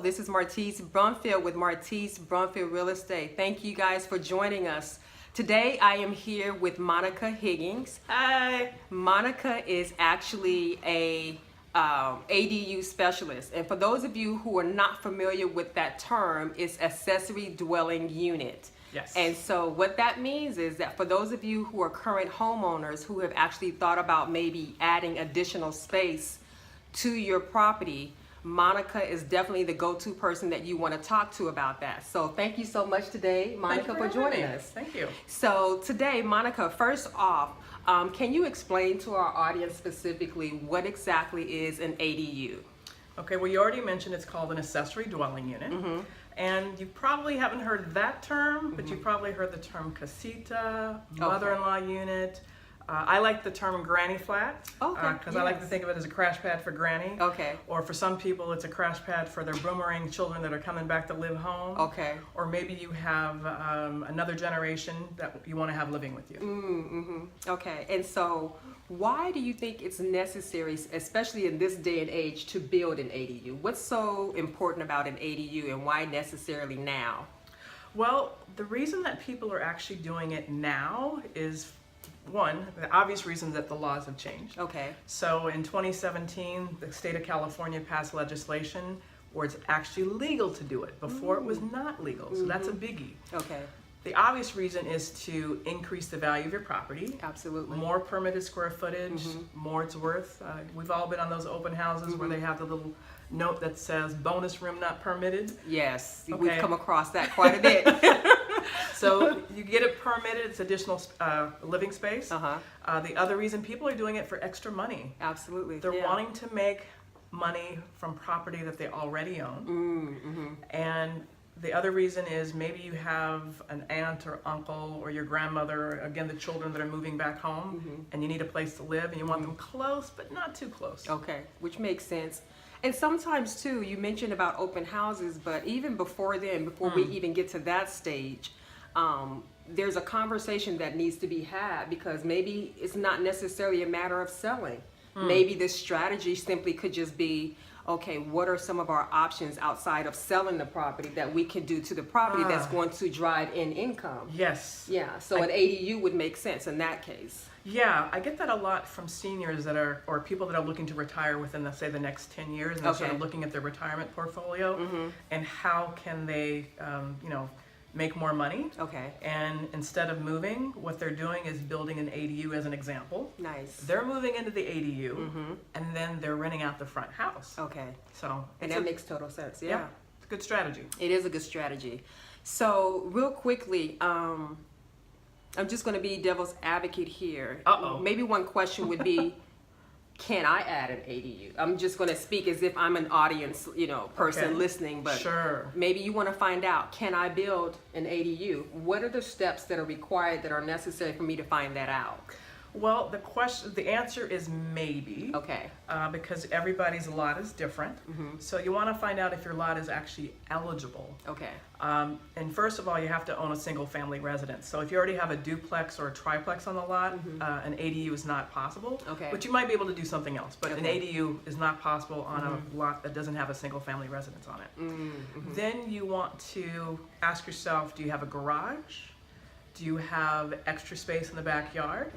This is Martice Brumfield with Martice Brumfield Real Estate. Thank you guys for joining us. Today I am here with Monica Higgins. Hi. Monica is actually a ADU specialist, and for those of you who are not familiar with that term, it's accessory dwelling unit. Yes. And so what that means is that for those of you who are current homeowners who have actually thought about maybe adding additional space to your property, Monica is definitely the go-to person that you want to talk to about that. So thank you so much today, Monica, for joining us. Thank you. So today, Monica, first off, can you explain to our audience specifically what exactly is an ADU? Okay, well, you already mentioned it's called an accessory dwelling unit. Mm-hmm. And you probably haven't heard that term, but you probably heard the term casita, mother-in-law unit. I like the term granny flat because I like to think of it as a crash pad for granny. Okay. Or for some people, it's a crash pad for their boomerang children that are coming back to live home. Okay. Or maybe you have another generation that you want to have living with you. Mm-hmm. Okay. And so why do you think it's necessary, especially in this day and age, to build an ADU? What's so important about an ADU and why necessarily now? Well, the reason that people are actually doing it now is, one, the obvious reason that the laws have changed. Okay. So in 2017, the state of California passed legislation where it's actually legal to do it. Before it was not legal, so that's a biggie. Okay. The obvious reason is to increase the value of your property. Absolutely. More permitted square footage, more it's worth. We've all been on those open houses where they have the little note that says bonus room not permitted. Yes, Okay. we've come across that quite a bit. So you get it permitted, it's additional living space. Uh-huh. The other reason people are doing it for extra money. Absolutely. They're yeah. wanting to make money from property that they already own. Mm-hmm. And the other reason is maybe you have an aunt or uncle or your grandmother, again, the children that are moving back home, and you need a place to live and you want them close, but not too close. Okay, which makes sense. And sometimes too, you mentioned about open houses, but even before then, before we even get to that stage, there's a conversation that needs to be had because maybe it's not necessarily a matter of selling. Maybe this strategy simply could just be, okay, what are some of our options outside of selling the property that we can do to the property that's going to drive in income? Yes. Yeah, so an ADU would make sense in that case. Yeah, I get that a lot from seniors that are, or people that are looking to retire within, let's say, the next 10 years, and they're sort of looking at their retirement portfolio and how can they, make more money. Okay. And instead of moving, what they're doing is building an ADU as an example. Nice. They're moving into the ADU and then they're renting out the front house. Okay. So And that makes total sense. Yeah. it's a good strategy. It is a good strategy. So real quickly, I'm just going to be devil's advocate here. Uh-oh. Maybe one question would be, can I add an ADU? I'm just going to speak as if I'm an audience, person listening, but Sure. maybe you want to find out, can I build an ADU? What are the steps that are required that are necessary for me to find that out? Well, the answer is maybe. Okay. Because everybody's lot is different. So you want to find out if your lot is actually eligible. Okay. And first of all, you have to own a single family residence. So if you already have a duplex or a triplex on the lot, an ADU is not possible. Okay. But you might be able to do something else. But an Okay. ADU is not possible on a lot that doesn't have a single family residence on it. Then you want to ask yourself, do you have a garage? Do you have extra space in the backyard?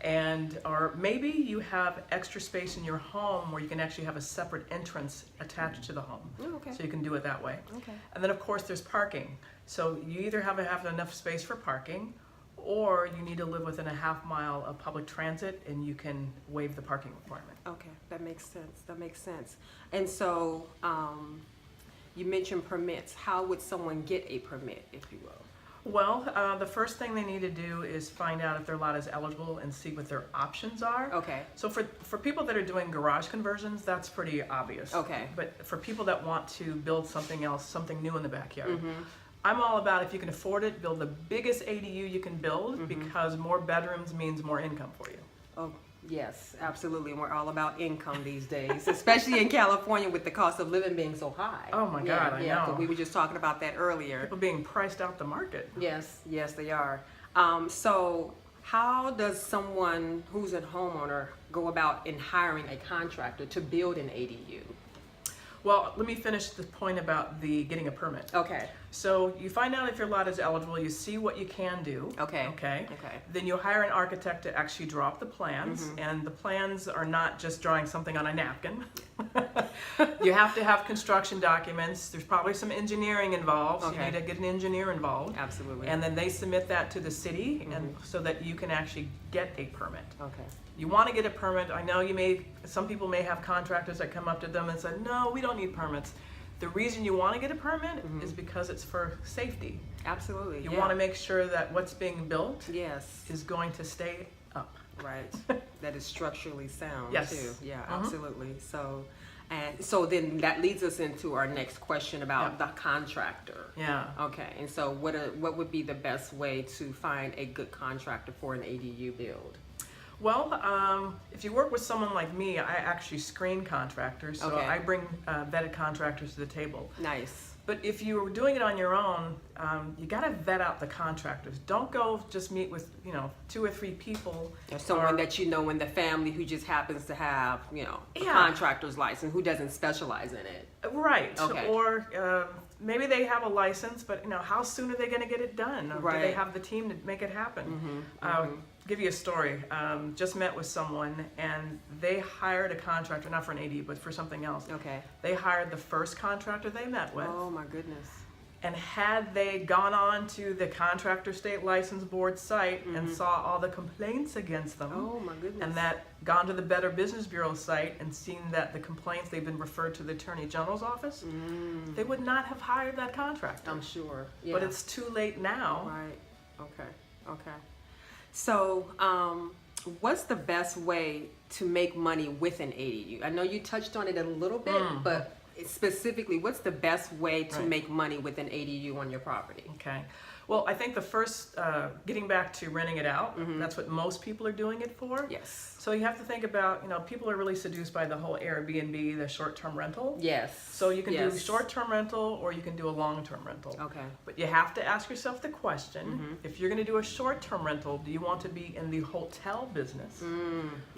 And or maybe you have extra space in your home where you can actually have a separate entrance attached to the home. Oh, okay. So you can do it that way. Okay. And then of course there's parking. So you either have enough space for parking or you need to live within a half-mile of public transit and you can waive the parking requirement. Okay, that makes sense. That makes sense. And so you mentioned permits. How would someone get a permit, if you will? Well, the first thing they need to do is find out if their lot is eligible and see what their options are. Okay. So for people that are doing garage conversions, that's pretty obvious. Okay. But for people that want to build something else, something new in the backyard, I'm all about, if you can afford it, build the biggest ADU you can build because more bedrooms means more income for you. Oh, yes, absolutely. And we're all about income these days, especially in California with the cost of living being so high. Oh my God, I know. 'Cause we were just talking about that earlier. People being priced out the market. Yes, yes, they are. So how does someone who's a homeowner go about in hiring a contractor to build an ADU? Well, let me finish the point about the getting a permit. Okay. So you find out if your lot is eligible, you see what you can do. Okay. Okay. Okay. Then you hire an architect to actually draw up the plans, and the plans are not just drawing something on a napkin. You have to have construction documents. There's probably some engineering involved, so Okay. you need to get an engineer involved. Absolutely. And then they submit that to the city, and so that you can actually get a permit. Okay. You want to get a permit. I know some people may have contractors that come up to them and say, no, we don't need permits. The reason you want to get a permit is because it's for safety. Absolutely. You yeah. want to make sure that what's being built Yes. is going to stay up. Right. That is structurally sound Yes. too. Yeah, absolutely. So then that leads us into our next question about the contractor. Yeah. Okay. And so what would be the best way to find a good contractor for an ADU build? Well, if you work with someone like me, I actually screen contractors, so Okay. I bring vetted contractors to the table. Nice. But if you were doing it on your own, you got to vet out the contractors. Don't go just meet with 2 or 3 people. Or someone that you know in the family who just happens to have a Yeah. contractor's license, who doesn't specialize in it. Right. Okay. Or maybe they have a license, but how soon are they going to get it done? Or do they Right. have the team to make it happen? Give you a story. Just met with someone, and they hired a contractor, not for an AD, but for something else. Okay. They hired the first contractor they met with, Oh my goodness. and had they gone on to the contractor state license board site and saw all the complaints against them, Oh my goodness. and that gone to the Better Business Bureau site and seen that the complaints, they've been referred to the Attorney General's office, they would not have hired that contractor. I'm sure. Yeah. But it's too late now. Right. Okay. Okay. So, what's the best way to make money with an ADU? I know you touched on it a little bit, but specifically, what's the best way to Right. make money with an ADU on your property? Okay. Well, I think the first, getting back to renting it out, that's what most people are doing it for. Yes. So you have to think about, people are really seduced by the whole Airbnb, the short-term rental. Yes. So you can do Yes. short-term rental or you can do a long-term rental. Okay. But you have to ask yourself the question, if you're going to do a short-term rental, do you want to be in the hotel business?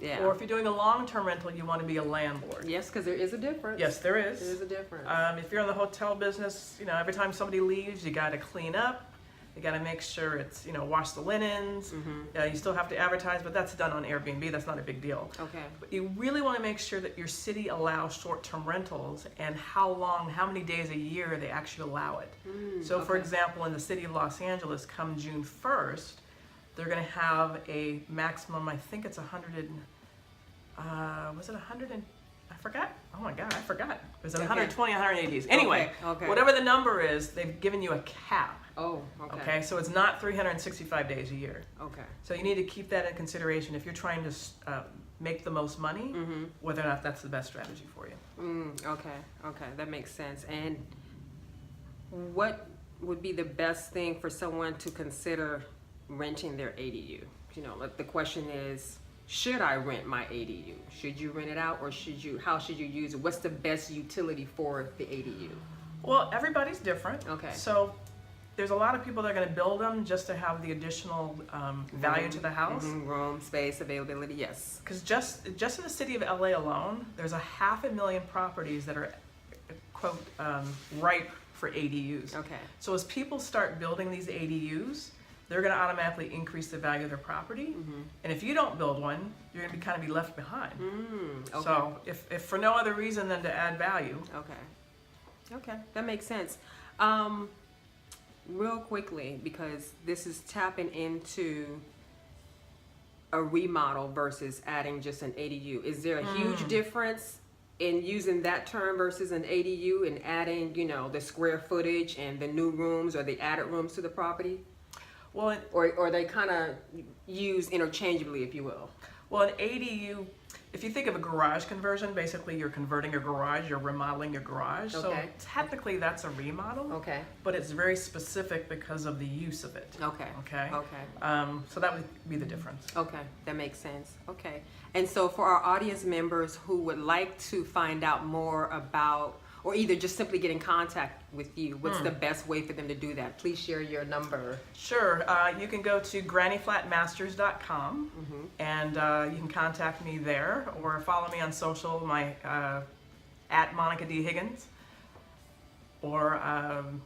Yeah. Or if you're doing a long-term rental, you want to be a landlord? Yes, because there is a difference. Yes, there is. There is a difference. If you're in the hotel business, every time somebody leaves, you got to clean up. You got to make sure it's, wash the linens. You still have to advertise, but that's done on Airbnb. That's not a big deal. Okay. But you really want to make sure that your city allows short-term rentals and how many days a year they actually allow it. So, for okay. example, in the city of Los Angeles, come June 1st, they're going to have a maximum, I think it's 100 and, was it 100 and, I forgot. Oh my God, I forgot. Was it 120, 180 days? Anyway, Okay. whatever the number is, they've given you a cap. Oh, okay. Okay, so it's not 365 days a year. Okay. So you need to keep that in consideration if you're trying to make the most money, whether or not that's the best strategy for you. Okay. Okay. That makes sense. And what would be the best thing for someone to consider renting their ADU? Like the question is, should I rent my ADU? Should you rent it out, or how should you use it? What's the best utility for the ADU? Well, everybody's different. Okay. So there's a lot of people that are going to build them just to have the additional value to the house. Room, space, availability, yes. Because just in the city of LA alone, there's 500,000 properties that are, quote, ripe for ADUs. Okay. So as people start building these ADUs, they're going to automatically increase the value of their property. And if you don't build one, you're going to be left behind. Okay. So if for no other reason than to add value. Okay. Okay, that makes sense. Real quickly, because this is tapping into a remodel versus adding just an ADU. Is there a huge difference in using that term versus an ADU and adding, the square footage and the new rooms or the added rooms to the property? Well, Or they kind of used interchangeably, if you will? Well, an ADU, if you think of a garage conversion, basically you're converting your garage, you're remodeling your garage. Okay. So technically that's a remodel, Okay. but it's very specific because of the use of it. Okay. Okay. Okay. So that would be the difference. Okay, that makes sense. Okay. And so for our audience members who would like to find out more about, or either just simply get in contact with you, what's the best way for them to do that? Please share your number. Sure. You can go to grannyflatmasters.com and you can contact me there or follow me on social. My at Monica D Higgins or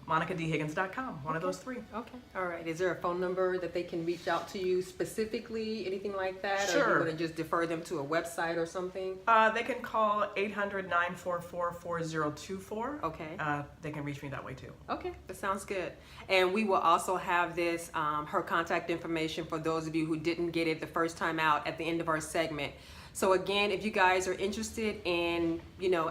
monicadhiggins.com, one of those three. Okay, all right. Is there a phone number that they can reach out to you specifically, anything like that? Or Sure. are you going to just defer them to a website or something? They can call 800-944-4024. Okay. They can reach me that way too. Okay, that sounds good. And we will also have this, her contact information for those of you who didn't get it the first time out at the end of our segment. So again, if you guys are interested in,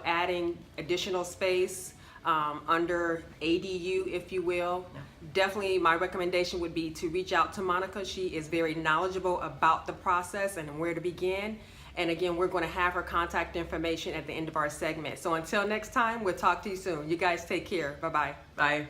adding additional space under ADU, if you will, definitely my recommendation would be to reach out to Monica. She is very knowledgeable about the process and where to begin. And again, we're going to have her contact information at the end of our segment. So until next time, we'll talk to you soon. You guys take care. Bye-bye. Bye.